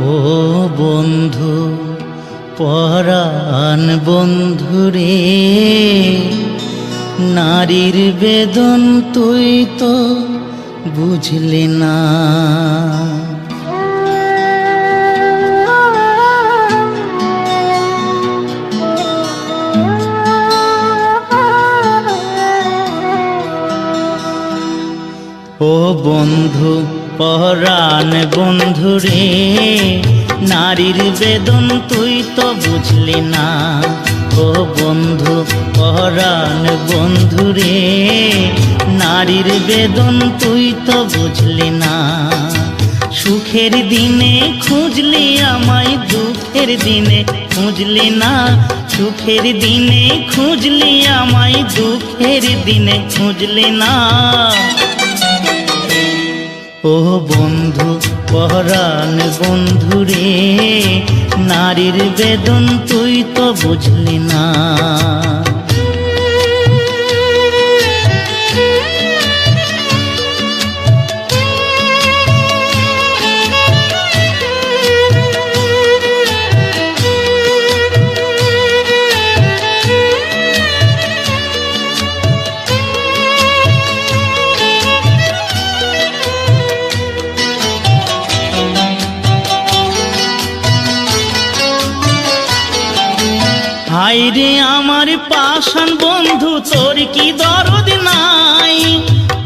ও বন্ধু পরাণ বন্ধুরে, নারীর বেদন তুই তো বুঝলি না। ও বন্ধু পরাণ বন্ধুরে, নারীর বেদন তুই তো বুঝলি না। ও বন্ধু পরাণ বন্ধুরে, নারীর বেদন তুই তো বুঝলি না। সুখের দিনে খুঁজলি আমায়, দুঃখের দিনে খুঁজলি না। সুখের দিনে খুঁজলি আমায়, দুঃখের দিনে খুঁজলি না। ও বন্ধু পরাণ বন্ধুরে, নারীর বেদন তুই তো বুঝলি না। হায়রে আমার পাষাণ বন্ধু, তোর কি দরদ নাই?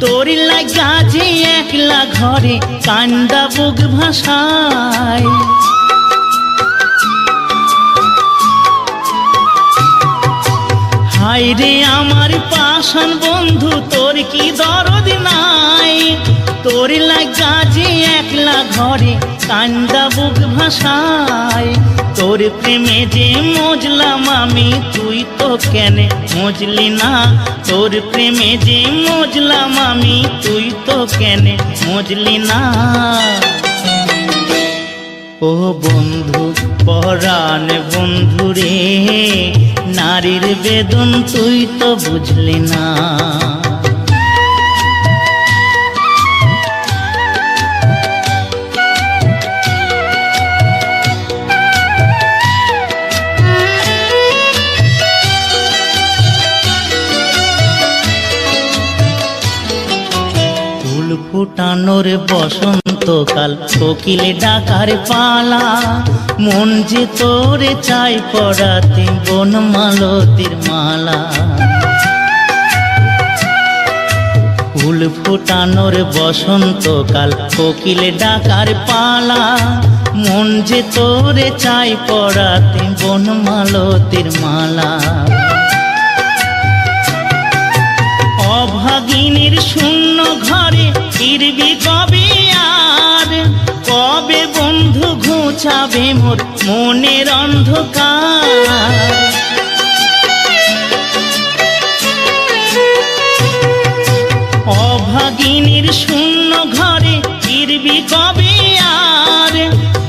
তোর লাগা যে একলা ঘরে কান্দা বুক ভাষায়। হায়রে আমার পাষাণ বন্ধু, তোর কি দরদ নাই? তোর লাগা যে একলা ঘরে কান্দা বুক ভাষায়। তোর প্রেমে যে মজলাম আমি, তুই তো কেনে মজলি না। তোর প্রেমে যে মজলাম আমি, তুই তো কেনে মজলি না। ও বন্ধু পরাণ বন্ধুরে, নারীর বেদন তুই তো বুঝলি না। ফুটানোর বসন্তকাল, কোকিল ডাকার পালা। মন যে তোরে চাই পড়াতে বনমালতির মালা। ফুল ফুটানোর বসন্তকাল, কোকিল ডাকার পালা। মন যে তোরে চাই পড়াতে বনমালতির মালা। অভাগিনীর শূন্য ঘরে ফিরবি কবে আর? কবে বন্ধু ঘুচাবে মোর মনের অন্ধকার? অভাগিনীর শূন্য ঘরে ফিরবি কবে আর?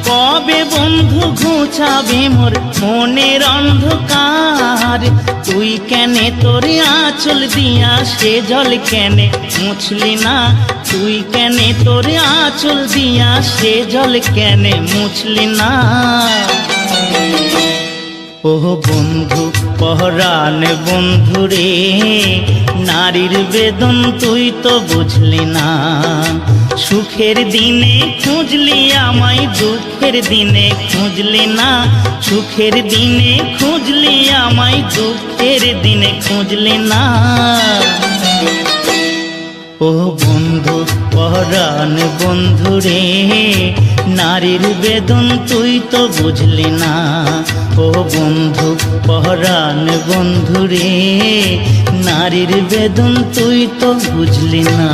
কবে বন্ধু ঘুচাবে মোর মনের অন্ধকার? তুই কেনে তোর আঁচল দিয়া সে জল কেনে মুছলি না? তুই কেনে তোর আঁচল দিয়া সে জল কেনে মুছলি না? ও বন্ধু পরাণ বন্ধুরে, নারীর বেদন তুই তো বুঝলি না। সুখের দিনে খুঁজলি আমায়, দুঃখের দিনে খুঁজলি না। সুখের দিনে খুঁজলি আমায়, দুঃখের দিনে খুঁজলি না। ও বন্ধু পরাণ বন্ধুরে, নারীর বেদন তুই তো বুঝলি না। ও বন্ধু পরাণ বন্ধুরে, নারীর বেদন তুই তো বুঝলি না।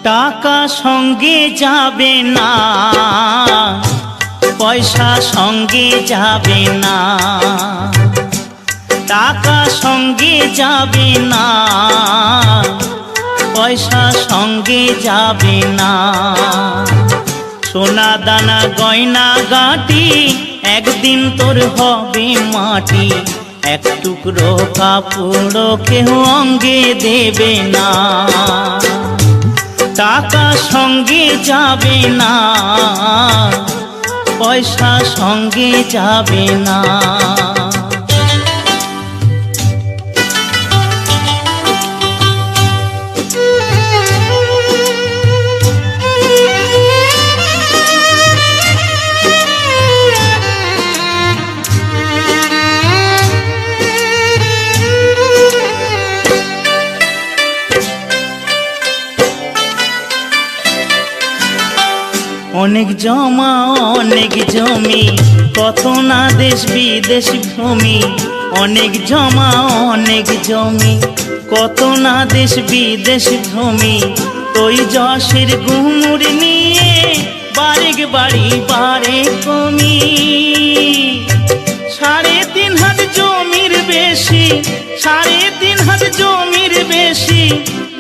টাকা সঙ্গে যাবে না, পয়সা সঙ্গে যাবে না। টাকা সঙ্গে যাবে না, পয়সা সঙ্গে যাবে না। সোনা দানা গয়না গাটি একদিন তোর হবে মাটি, এক টুকরো কাপড় কেউ অঙ্গে দেবে না। টাকা সঙ্গে যাবে না, পয়সা সঙ্গে যাবে না। অনেক জমা অনেক জমি, কত না দেশ বিদেশ ভূমি। অনেক জমা অনেক জমি, কত না দেশ বিদেশ ভূমি। তুই যশের গুমুর নিয়ে বারেক বাড়ি বারে কমি। 3.5 হাত জমির বেশি, 3.5 হাত জমির বেশি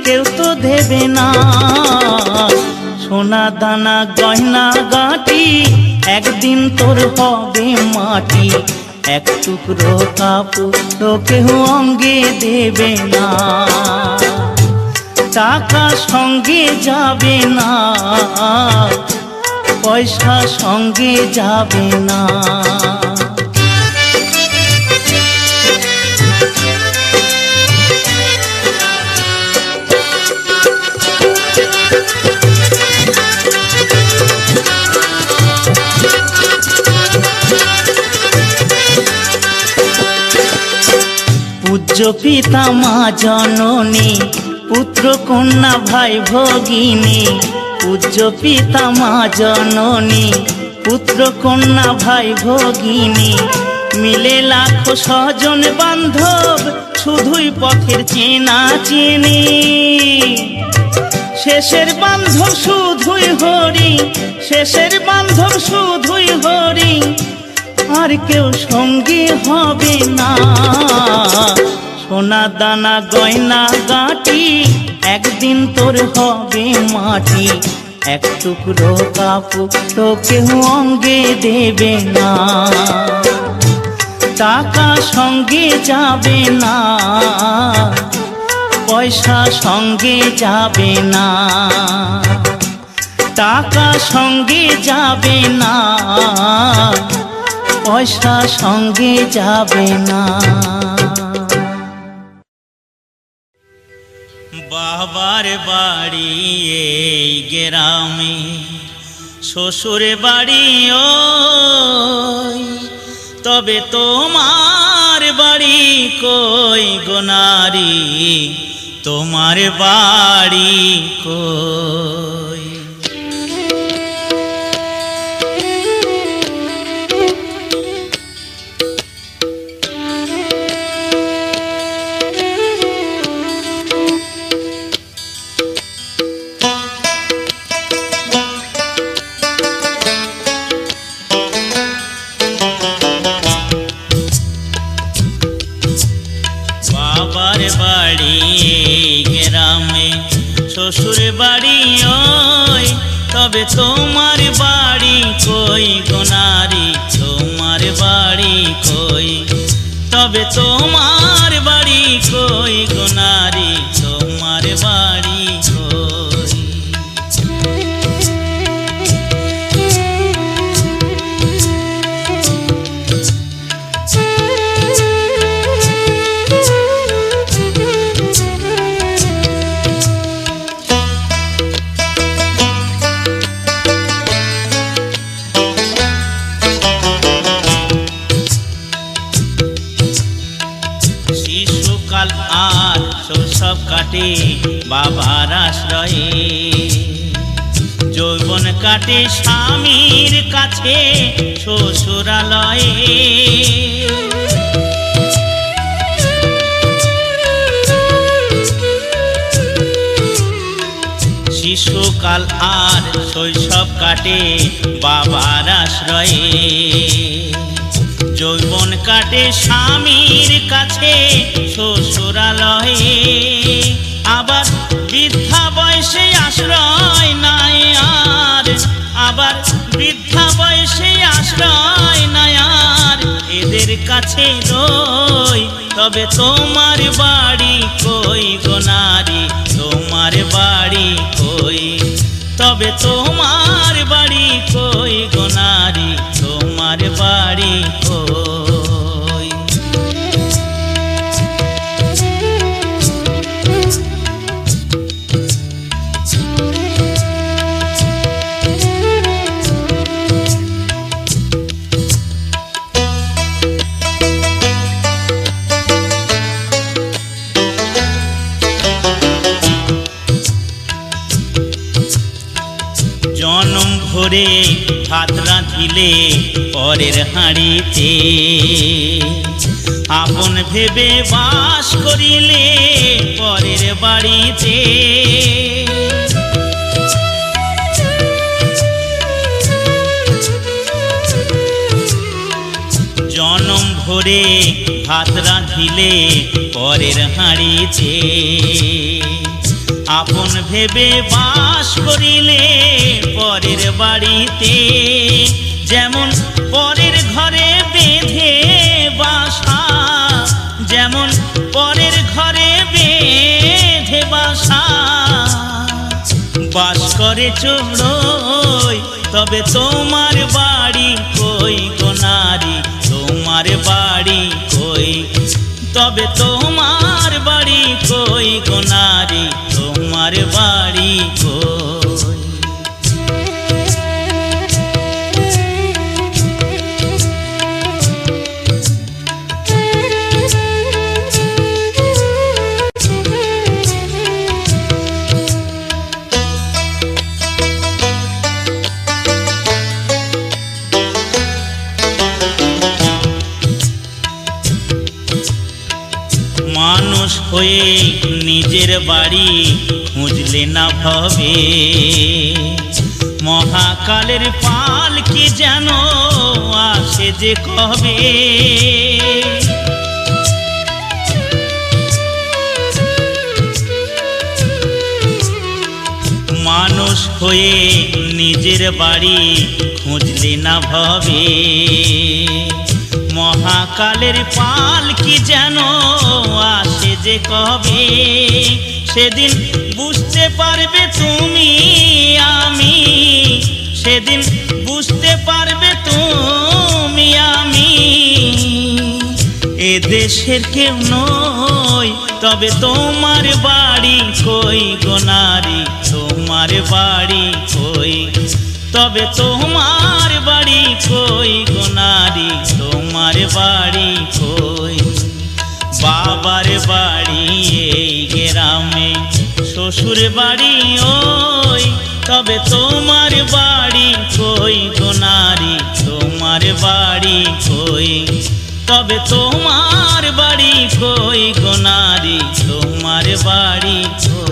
কেউ তো দেবে না। সোনা দানা গয়না গাটি একদিন তোর হবে মাটি, এক টুকরো কাপড় কেউ অঙ্গে দেবে না। টাকা সঙ্গে যাবে না, পয়সা সঙ্গে যাবে না। পূজ্য পিতা মা জননী, পুত্র কন্যা ভাই ভগিনী। পূজ্য পিতা মা জননী, পুত্র কন্যা ভাই ভগিনী। মিলে লাখো স্বজন বান্ধব, শুধুই পথের চেনা চেনি। শেষের বান্ধব শুধুই হরি, শেষের বান্ধব শুধুই হরি, আর কেউ সঙ্গে হবে না। সোনা দানা গয়না গাটি একদিন তোর হবে মাটি, এক টুকরো কাপড় কেউ অঙ্গে দেবে না। টাকা সঙ্গে যাবে না, পয়সা সঙ্গে যাবে না। টাকা সঙ্গে যাবে না, পয়সা সঙ্গে যাবে না। বাবার বাড়ি এই গ্রামে, শ্বশুর বাড়ি ওই, তবে তোমার বাড়ি কই গো নারী, তোমার বাড়ি কই? বাবার বাড়ি গ্রামে, শ্বশুর বাড়ি ওই, তবে তোমার বাড়ি কই গো নারী, তোমার বাড়ি কই? তবে তোমার বাড়ি কই গো নারী, তোমার বাড়ি কই? শিশুকাল আর শৈশব কাটে বাবার আশ্রয়ে, যৌবন কাটে স্বামীর কাছে শ্বশুরালয়ে। শিশুকাল আর শৈশব কাটে বাবার আশ্রয়ে, যৌবন কাটে স্বামীর কাছে শ্বশুরালয়ে, আবার বৃদ্ধা বয়সে আশ্রয় নাই আর, আবার বৃদ্ধা বয়সে আশ্রয় নাই আর, এদের কাছে রই। তবে তোমার বাড়ি কই গো নারী, তোমার বাড়ি কই, তবে তোমার বাড়ি কই গো নারী, তোমার বাড়ি কই। জনম ভরে ভাত রাঁধিলে পরের হাঁড়িতে, আপন ভেবে বাস করিলে পরের বাড়িতে। জনম ভরে ভাত রাঁধিলে পরের হাঁড়িতে, আপন ভেবে বাস করিলে পরের বাড়িতে। যেমন পরের ঘরে বেঁধে বাসা, যেমন পরের ঘরে বেঁধে বাসা, বাস করে চোরই। তবে তোমার বাড়ি কই গো নারী, তোমার বাড়ি কই, তবে তোমার বাড়ি কই গো নারী, তোমার বাড়ি কই। মানুষ হয়ে নিজের বাড়ি খুঁজলে না ভবে, মহাকালের পাল কি যেন আসে যে কবে। মানুষ হয়ে নিজের বাড়ি খুঁজলে না ভবে, মহাকালের পাল কি যেন আসে যে কবে। সেদিন বুঝতে পারবে তুমি আমি, সেদিন বুঝতে পারবে তুমি আমি, এ দেশের কেউ নই। তবে তোমার বাড়ি কই গো নারী, তোমার বাড়ি কই, তবে তোমার বাড়ি কই গো নারী, তোমার বাড়ি কই। বাবার বাড়ি এই গ্রামে, শ্বশুর বাড়ি ওই, তবে তোমার বাড়ি কই গো নারী, তোমার বাড়ি কই, তবে তোমার বাড়ি কই গো নারী, তোমার বাড়ি কই।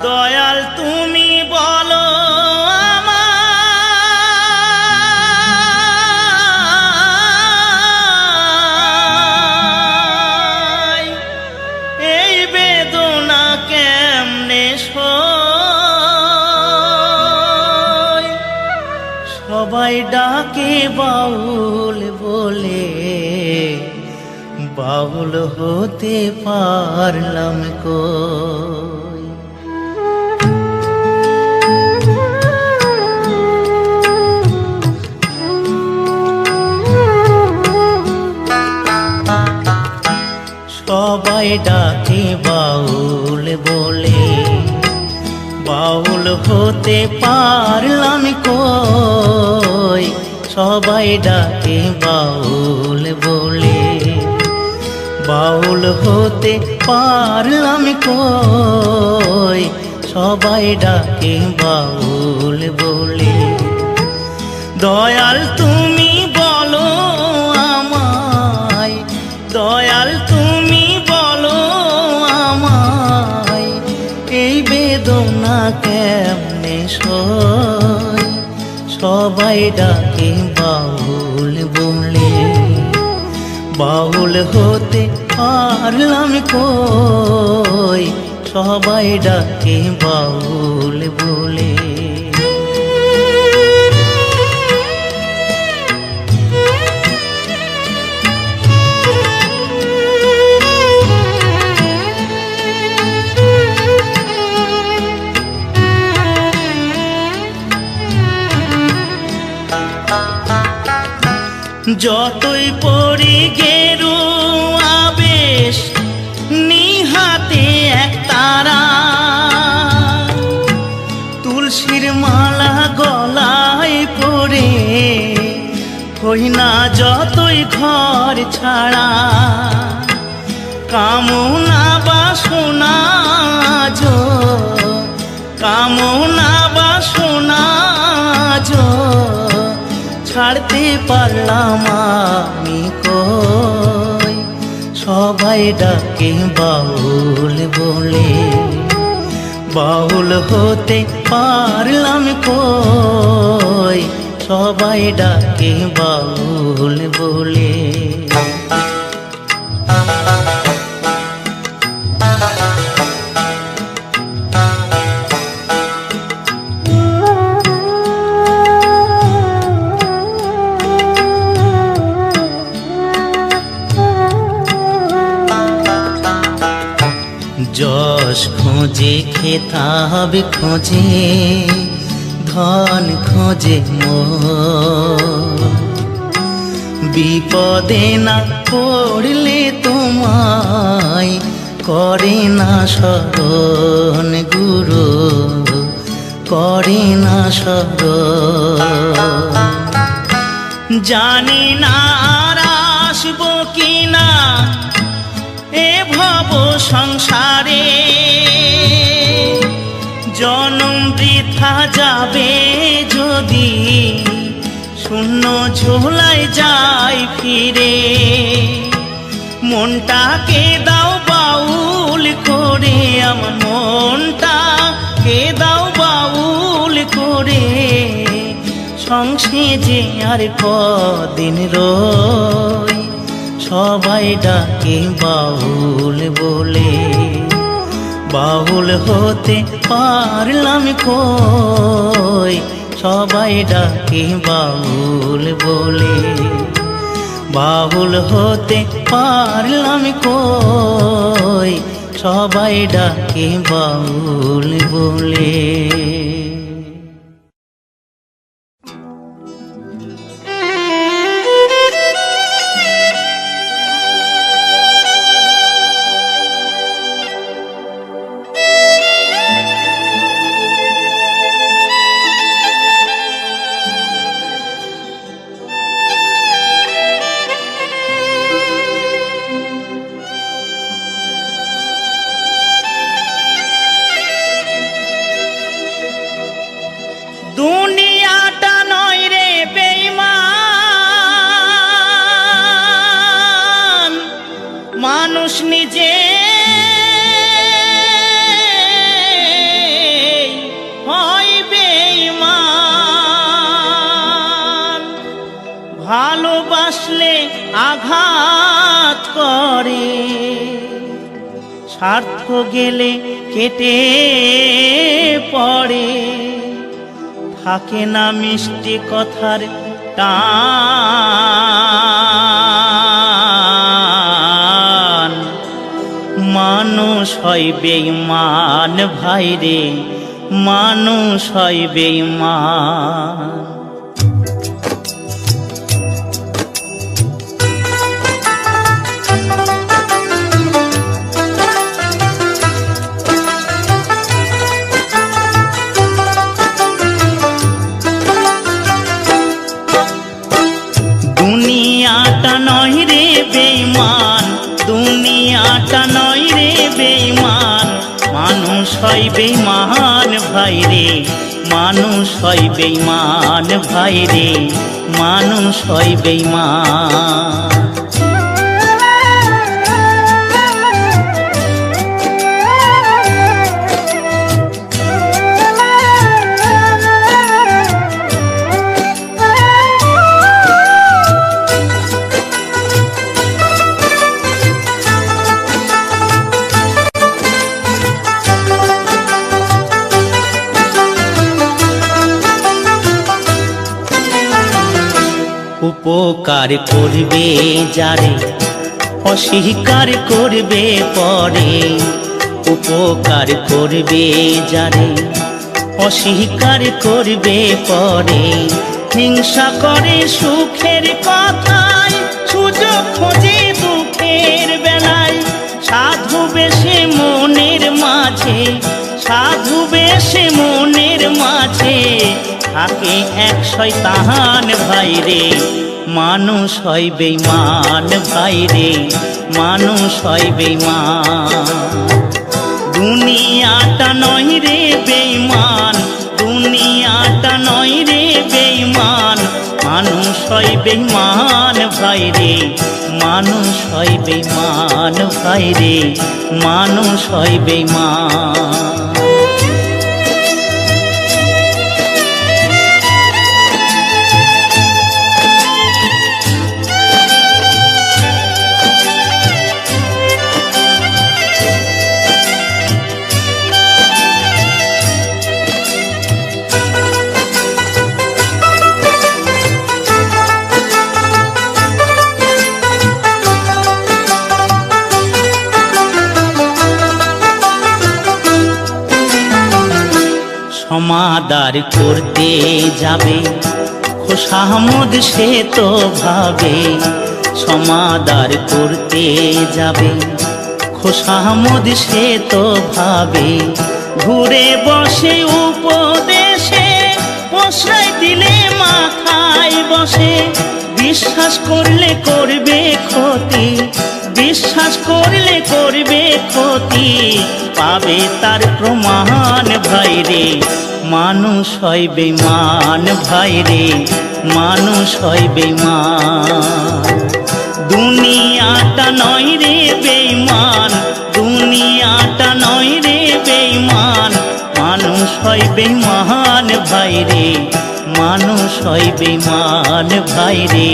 দয়াল তুমি বলো আমায়, এই বেদনা কেমনে সই। সবাই ডাকে বাউল বলে, বাউল হতে পারলাম কই। সবাই ডাকে বাউল বলে, বাউল হতে পারলাম কই। সবাই ডাকে বাউল বলে, বাউল হতে পারলাম কই। সবাই ডাকে বাউল বলে, দয়াল তুমি বলো আমায়, দয়াল তুমি বলো আমায়, এই বেদনা কেমনে সই। সবাই ডাকে বাউল বলে, বাউল হতে পারলাম কই। সবাই ডাকে বাউল বলে। যতই পড়ি গেরুয়া বেশ, নিহাতে এক তারা, তুলসীর মালা গলায় পরে, হই না যতই ঘর ছাড়া। কামনা বাসনা যো, কামনা বাসনা যো, ছাড়তে পারলাম আমি কই। সবাই ডাকে বাউল বলে, বাউল হতে পারলাম কই। সবাই ডাকে বাউল বলে। যশ খোঁজে খেতাব খোঁজে, ধন খোঁজে মোর, বিপদে না পড়লে তোমায় করে না শরণ গুরু, করে না শরণ। জানি না আর আসবো কিনা এ ভব সংসারে, জনম বৃথা যাবে যদি শূন্য ঝোলায় যাই ফিরে। মনটাকে দাও বাউল করে, আমার মনটাকে দাও বাউল করে। সংসারে আর কদিন রই, সবাই ডাকে বাউল বলে। বাউল হতে পারলাম কই। সবাই ডাকে বাউল বলে, বাউল হতে পারলাম কই। সবাই ডাকে বাউল বলে। দুনিয়াটা নয় রে বেঈমান, মানুষ নিজে হয় বেঈমান। ভালোবাসলে আঘাত করে, স্বার্থ গেলে কেটে পড়ে। থাকে না মিষ্টি কথার টান, মানুষ হয় বেঈমান ভাইরে, মানুষ হয় বেঈমান। দুনিয়াটা নয় রে বেঈমান, দুনিয়াটা নয় রে বেঈমান, মানুষ হয় বেঈমান ভাইরে, মানুষ হয় বেঈমান ভাই রে, মানুষ হয় বেঈমান। উপকার করবে যারে অস্বীকার করবে পরে, উপকার করবে যারে অস্বীকার করবে পরে, হিংসা করে সুখের কথায় সুযোগ খোঁজে দুঃখের বেলায়, সাধু বেশে মনের মাঝে, সাধু বেশে মনের মাঝে থাকে এক শয়তান ভাই রে, মানুষ হয় বেঈমান ভাই রে, মানুষ হয় বেঈমান। দুনিয়াটা নয় রে বেঈমান, দুনিয়াটা নয় রে বেঈমান, মানুষ হয় বেঈমান ভাই রে, মানুষ হয় বেঈমান ভাই রে, মানুষ হয় বেঈমান। সমাদার করতে যাবে খোশামদ সে তো ভাবে, সমাদার করতে যাবে খোশামদ সে তো ভাবে, ঘুরে বসে উপদেশে পোষায় দিলে মাথায় বসে, বিশ্বাস করলে করবে ক্ষতি, বিশ্বাস করলে করবে ক্ষতি, পাবে তার প্রমাণ ভাই রে, মানুষ হয় বেঈমান ভাই রে, মানুষ হয় বেঈমান। দুনিয়াটা নয় রে বেঈমান, দুনিয়াটা নয় রে বেঈমান, মানুষ হয় বেঈমান ভাই রে, মানুষ হয় বেঈমান ভাই রে,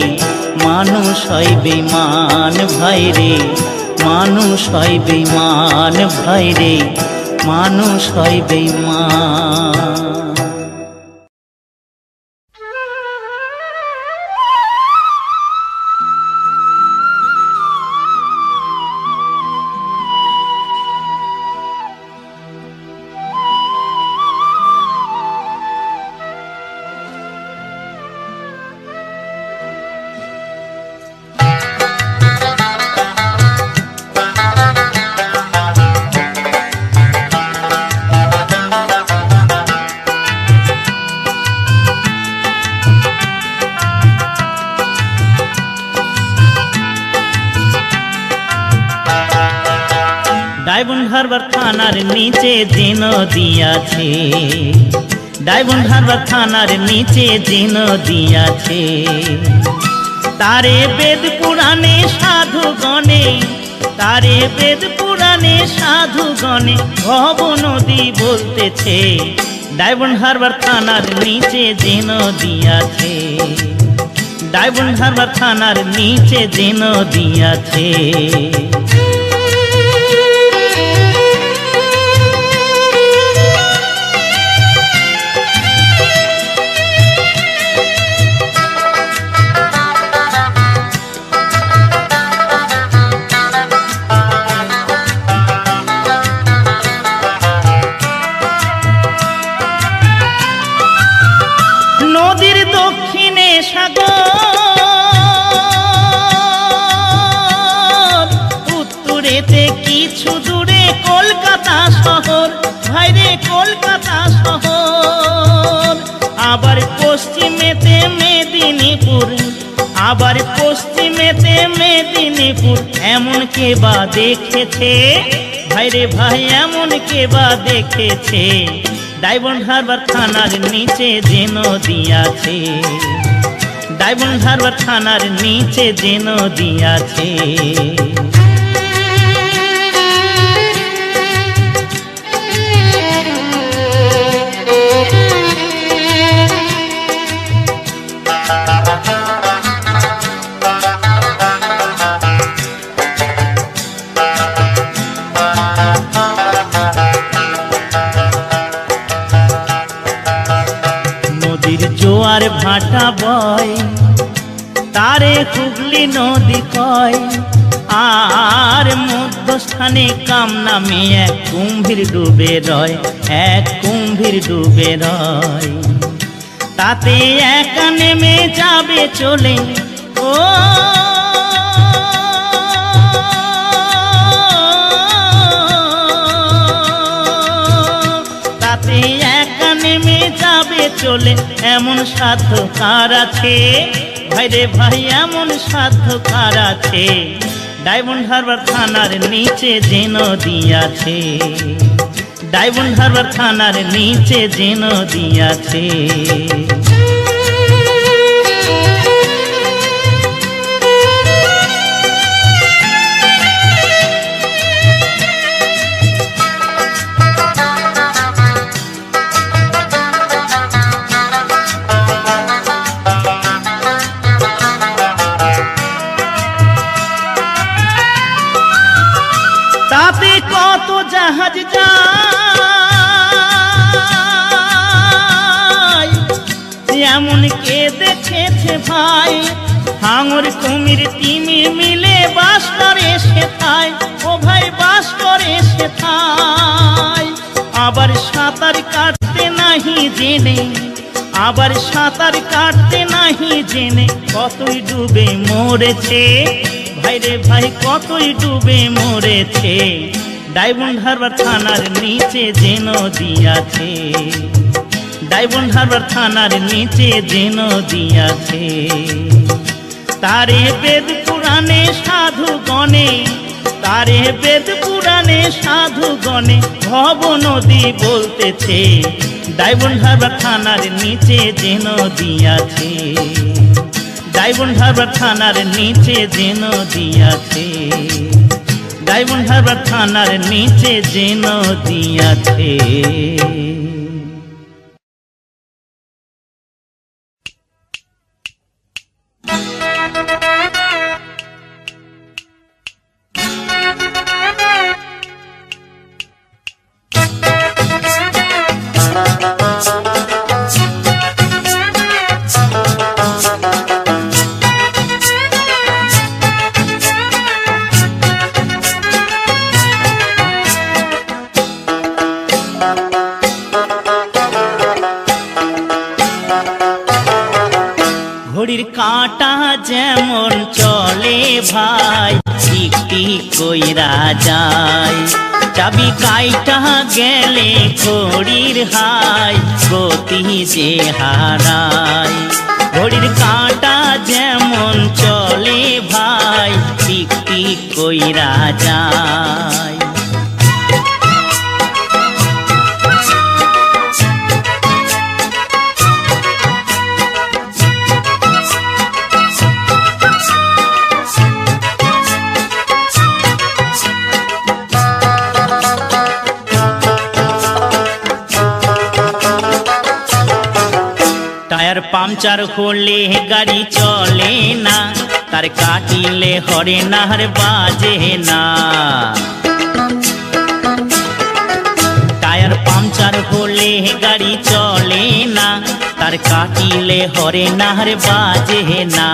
মানুষ হয় বেঈমান ভাই রে, মানুষ হয় বেঈমান ভাই রে, মানুষ হয় বেঈমান। ডায়মন্ড থানার নিচে যে নদী আছে, ডায়মন্ড হারবার থানার নিচে যে নদী আছে, তারে বেদ পুরাণে সাধুগণে, তারে বেদ পুরাণে সাধুগণে ভব নদী বলতেছে। ডায়মন্ড হারবার থানার নিচে যে নদী আছে, ডায়মন্ড হারবার থানার নিচে যে নদী আছে। নদীর দক্ষিণে সাগর, উত্তরেতে কিছু দূরে কলকাতা শহর, ভাইরে কলকাতা শহর। আবার পশ্চিমেতে মেদিনীপুর, আবার পশ্চিমেতে মেদিনীপুর। এমন কে বা দেখেছে ভাইরে ভাই, এমন কে বা দেখেছে ডায়মন্ড হারবার থানার নিচে যে নদী আছে, ডায়মন্ড হারবার থানার নিচে যে নদী আছে। জোয়ার ভাটা বয় তারে হুগলি নদী কয়, আর মধ্যস্থানে কাম নামে এক কুম্ভীর ডুবে রয়, এক কুম্ভীর ডুবে রয়। তাতে একা নেমে যাবে চলে, ও তাতে একা নেমে যাবে চলে, এমন সাধ্য কার আছে ভাই রে ভাই, এমন সাধ্য কার আছে। ডায়মন্ড হারবার থানার নিচে যে নদী আছে, ডায়মন্ড হারবার থানার নিচে যে নদী আছে। তাতে কত জাহাজ যায়, এমন কে দেখেছে ভাই, হাঙর কুমির তিমির মিলে বাস করে সেথায়, ও ভাই বাস করে সেথায়। আবার সাঁতার কাটতে নাহি জেনে, আবার সাঁতার কাটতে নাহি জেনে কতই ডুবে মরেছে ভাই রে ভাই, কতই ডুবে মরেছে। ডায়মন্ড হারবার থানার নিচে যে নদী আছে, ডায়মন্ড হারবার থানার নিচে যে নদী আছে। তারে বেদ পুরাণে সাধু গণে, তারে বেদ পুরাণে সাধু গণে ভব নদী বলতেছে। ডায়মন্ড হারবার থানার নিচে যে নদী আছে, ডায়মন্ড হারবার থানার নিচে যে নদী আছে, ডায়মন্ড হারবার থানার নিচে যে নদী আছে। ঘড়ির কাঁটা যেমন চলে ভাই, টিক টিক কইরা যায়, চাবি কাইটা গেলে ঘড়ির হাই, গতি যে হারায়। ঘড়ির কাঁটা যেমন চলে ভাই, টিক টিক কইরা যায়। টায়ার পাংচার হলে গাড়ি চলে না, তার কাটিলে হরে নাহার বাজে না। টায়ার পাংচার হলে গাড়ি চলে না, তার কাটিলে হরে নাহার বাজে না।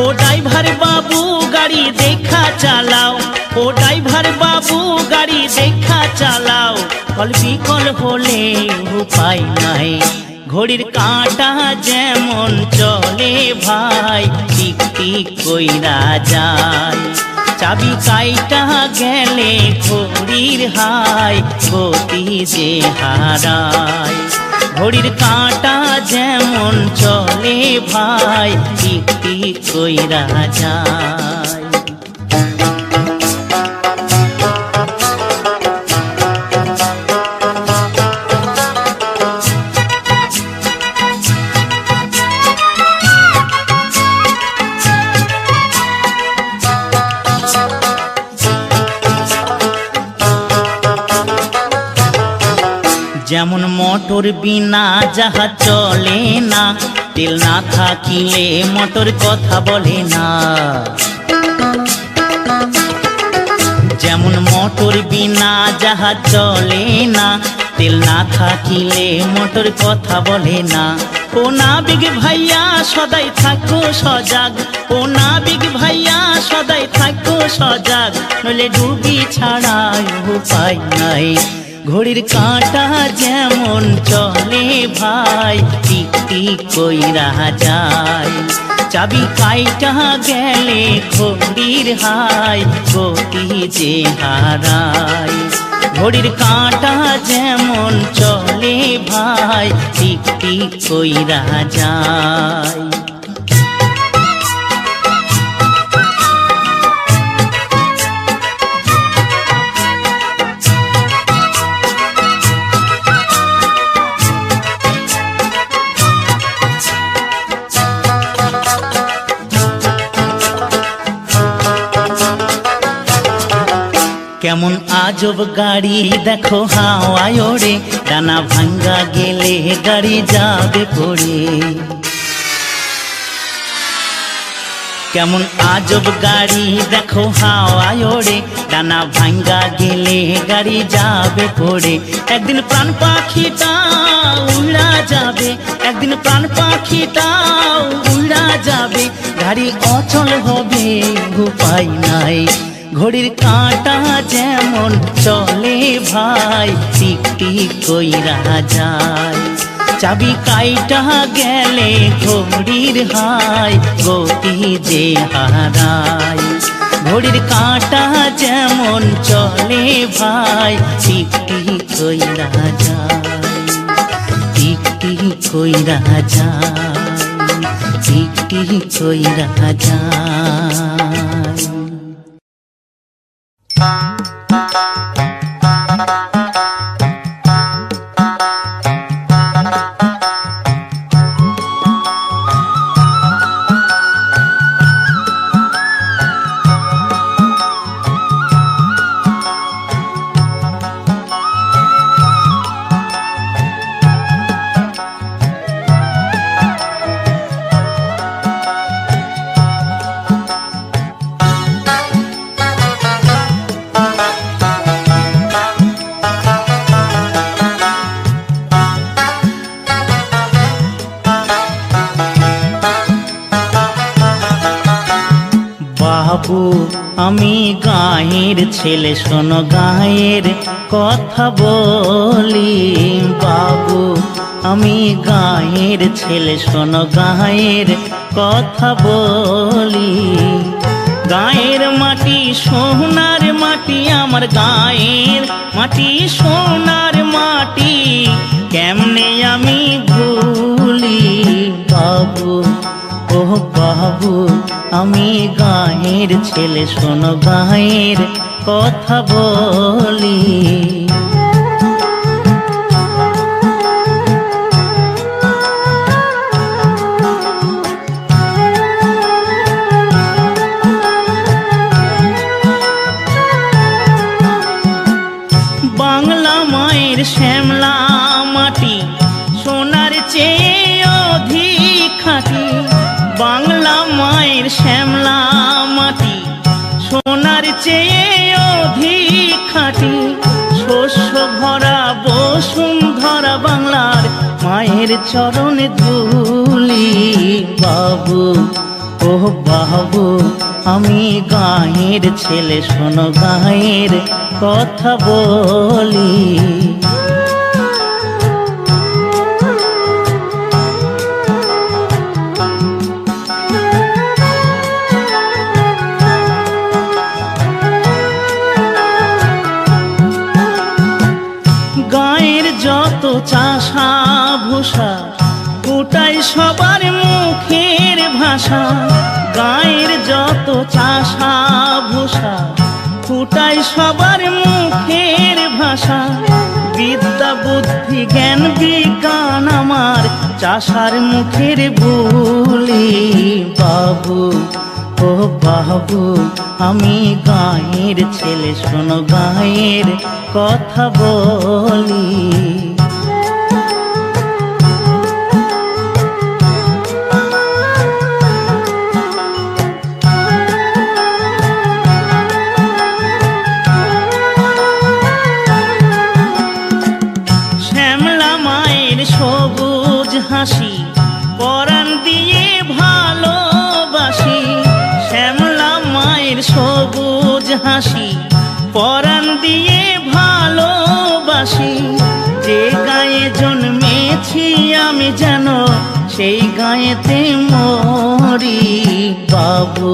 ও ড্রাইভার বাবু গাড়ি দেখা চালাও, ও ড্রাইভার বাবু গাড়ি দেখা চালাও, কল বিকল হলে উপায় নাই। ঘড়ির কাঁটা যেমন চলে ভাই, টিক টিক কইরা যায়, চাবি কাইটা গেলে ঘড়ির হাই, গতি যে হারায়। ঘড়ির কাঁটা যেমন চলে ভাই, টিক টিক কইরা যায়। যেমন মোটর বিনা জাহাজ চলে না, তেল না থাকিলে মোটর কথা বলে না। যেমন মোটর বিনা জাহাজ চলে না, তেল না থাকিলে মোটর কথা বলে না। ও নাবিক ভাইয়া সদাই থাকো সজাগ, ও নাবিক ভাইয়া সদাই থাকো সজাগ, নইলে ডুবি ছাড়া উপায় নাই। ঘড়ির কাঁটা যেমন চলে ভাই, টিক টিক কইরা যায়। চাবি কাইটা গেলে ঘড়ির হাই, গতি যে হারায়। ঘড়ির কাঁটা যেমন চলে ভাই, টিক টিক কইরা যায়। কেমন আজব গাড়ি দেখো হাওয়ায় ওড়ে, ডানা ভাঙ্গা গেলে গাড়ি যাবে পড়ে। কেমন আজব গাড়ি দেখো হাওয়ায় ওড়ে, ডানা ভাঙ্গা গেলে গাড়ি যাবে পড়ে। একদিন প্রাণ পাখিটা উড়া যাবে, একদিন প্রাণ পাখিটা উড়া যাবে, গাড়ি অচল হবে উপায় নাই। ঘড়ির কাঁটা যেমন চলে ভাই, টিক টিক কইরা যায়। চাবি কাইটা গেলে ঘড়ির হাই, গতি যে হারায়। ঘড়ির কাঁটা যেমন চলে ভাই, টিক টিক কইরা যায়, টিক টিক কইরা যায়, টিক টিক কইরা যায়। বাবু আমি গাঁয়ের ছেলে, শোনো গাঁয়ের কথা বলি। বাবু আমি গাঁয়ের ছেলে, শোনো গাঁয়ের কথা বলি। গাঁয়ের মাটি সোনার মাটি, আমার গাঁয়ের মাটি সোনার মাটি, কেমনে আমি ভুলি। বাবু ও বাবু আমি গাঁয়ের ছেলে, শোনো গাঁয়ের কথা বলি। বাংলা মায়ের শ্যামলা মাটি, সোনার চেয়ে অধিক খাঁটি। বাংলা মায়ের শ্যামলা মাটি, সোনার চেয়ে অধিক খাঁটি। শস্য ভরা বসুন্ধরা বাংলার মায়ের চরণে ধুলি। বাবু ও বাবু আমি গাঁয়ের ছেলে, শোনো গাঁয়ের কথা বলি। গাঁয়ের যত চাষা ভূষা, ওটাই সবার মুখের ভাষা। গাঁয়ের যত চাষা ভূষা, ওটাই সবার মুখের ভাষা। বিদ্যা বুদ্ধি জ্ঞান বিজ্ঞান আমার চাষার মুখের বুলি। বাবু ও বাবু আমি গাঁয়ের ছেলে, শোনো গাঁয়ের কথা বলি। সবুজ হাসি পরাণ দিয়ে ভালোবাসি। যে গায়ে জন্মেছি আমি যেন সেই গায়েতে মরি। বাবু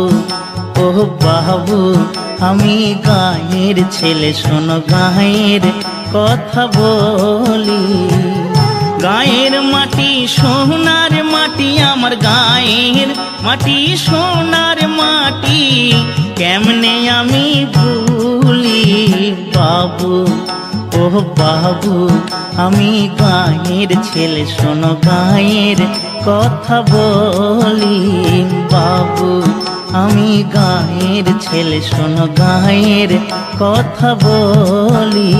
ও বাবু আমি গায়ের ছেলে, শোনো গায়ের কথা বলি। গায়ের মাটি সোনার মাটি, আমার গায়ের মাটি সোনার মাটি, কেমনে আমি ভুলি। বাবু ও বাবু আমি গায়ের ছেলে, শোনো গায়ের কথা বলি। বাবু আমি গায়ের ছেলে, শোনো গায়ের কথা বলি।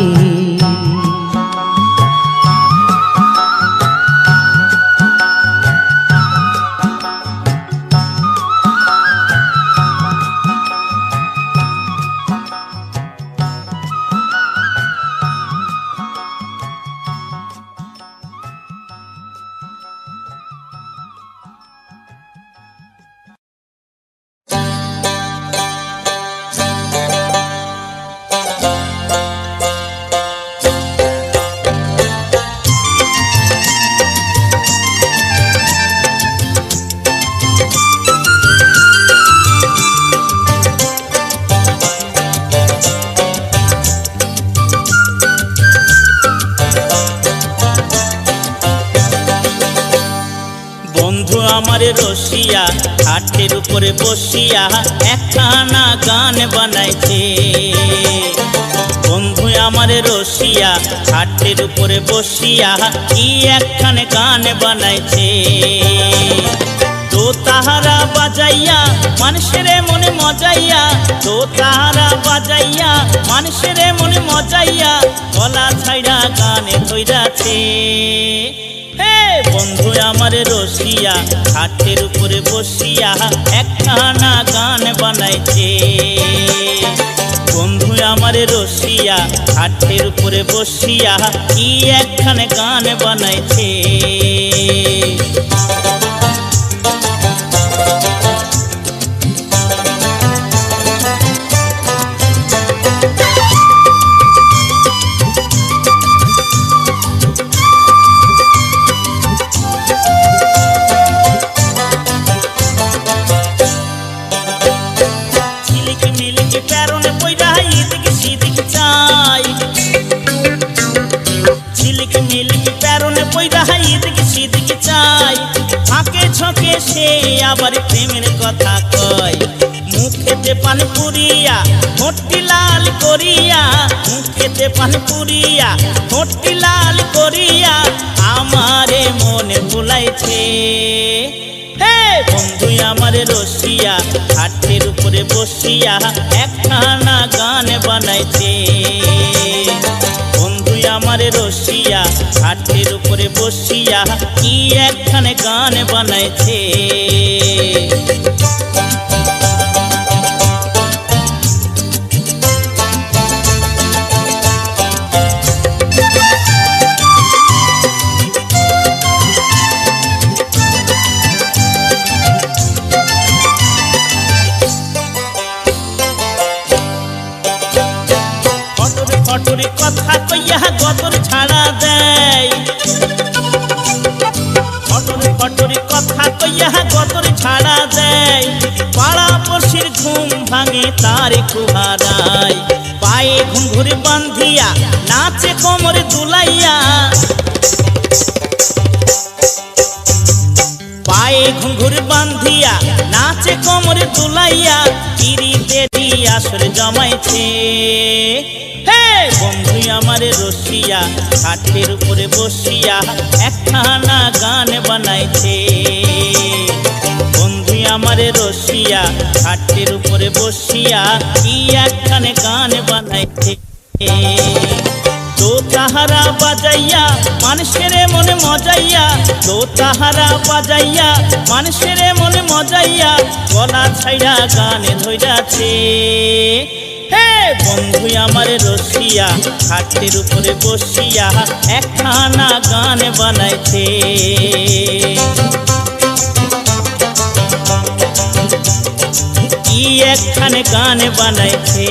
আমার রসিয়া হাটের উপরে বসিয়া একখানা গান বানাইছে। বন্ধু আমার রসিয়া হাটের উপরে বসিয়া কি একখানে গান বানাইছে। তো তাহারা বাজাইয়া মানুষের মনে মজাইয়া, তো তাহারা বাজাইয়া মানুষের মনে মজাইয়া, গলা ছাইড়া গানে ধইরাছে। বন্ধু আমার রসিয়া হাটের উপরে বসিয়া একখানা গান বানাইছে। বন্ধু আমার রসিয়া হাটের উপরে বসিয়া কি একখানে গান বানাইছে। সে আবার প্রেমের কথা কয়, মুখেতে পান পুরিয়া ঠোঁটটি লাল করিয়া, মুখেতে পান পুরিয়া ঠোঁটটি লাল করিয়া আমারে মনে ভুলাইছে। বন্ধু আমার রসিয়া হাটের উপরে বসিয়া একখানা গান বানাইছে। বন্ধু আমার রসিয়া হাটের উপরে বসিয়া কি একখানে গান বানাইছে। ফটরে কথা কইয়া গতর ছাড়া দেয়, ফটরে কথা কইয়া গতর ছাড়া দেয়, পাড়া পড়শির ঘুম ভাঙে তার কুহারায়। পায়ে ঘুঙ্গুর বান্ধিয়া নাচে কোমরে দুলাইয়া, পায়ে ঘুঙ্গুর বান্ধিয়া নাচে কোমরে দুলাইয়া, পিরি দেরি আসর জমাইছে। বন্ধু আমার রসিয়া হাটের উপরে বসিয়া একখানা গান বানাইছে। বন্ধু আমার রসিয়া হাটের উপরে বসিয়া কি একখানে গান বানাইছে। তো তাহারা বাজাইয়া মানুষের মনে মজাইয়া, তো তাহারা বাজাইয়া মানুষের মনে মজাইয়া, গলা ছাইড়া গানে ধইরাছে। বন্ধু আমার রসিয়া হাটের উপরে বসিয়া একখানা গান বানাইছে। কি কি একখানে গান বানাইছে।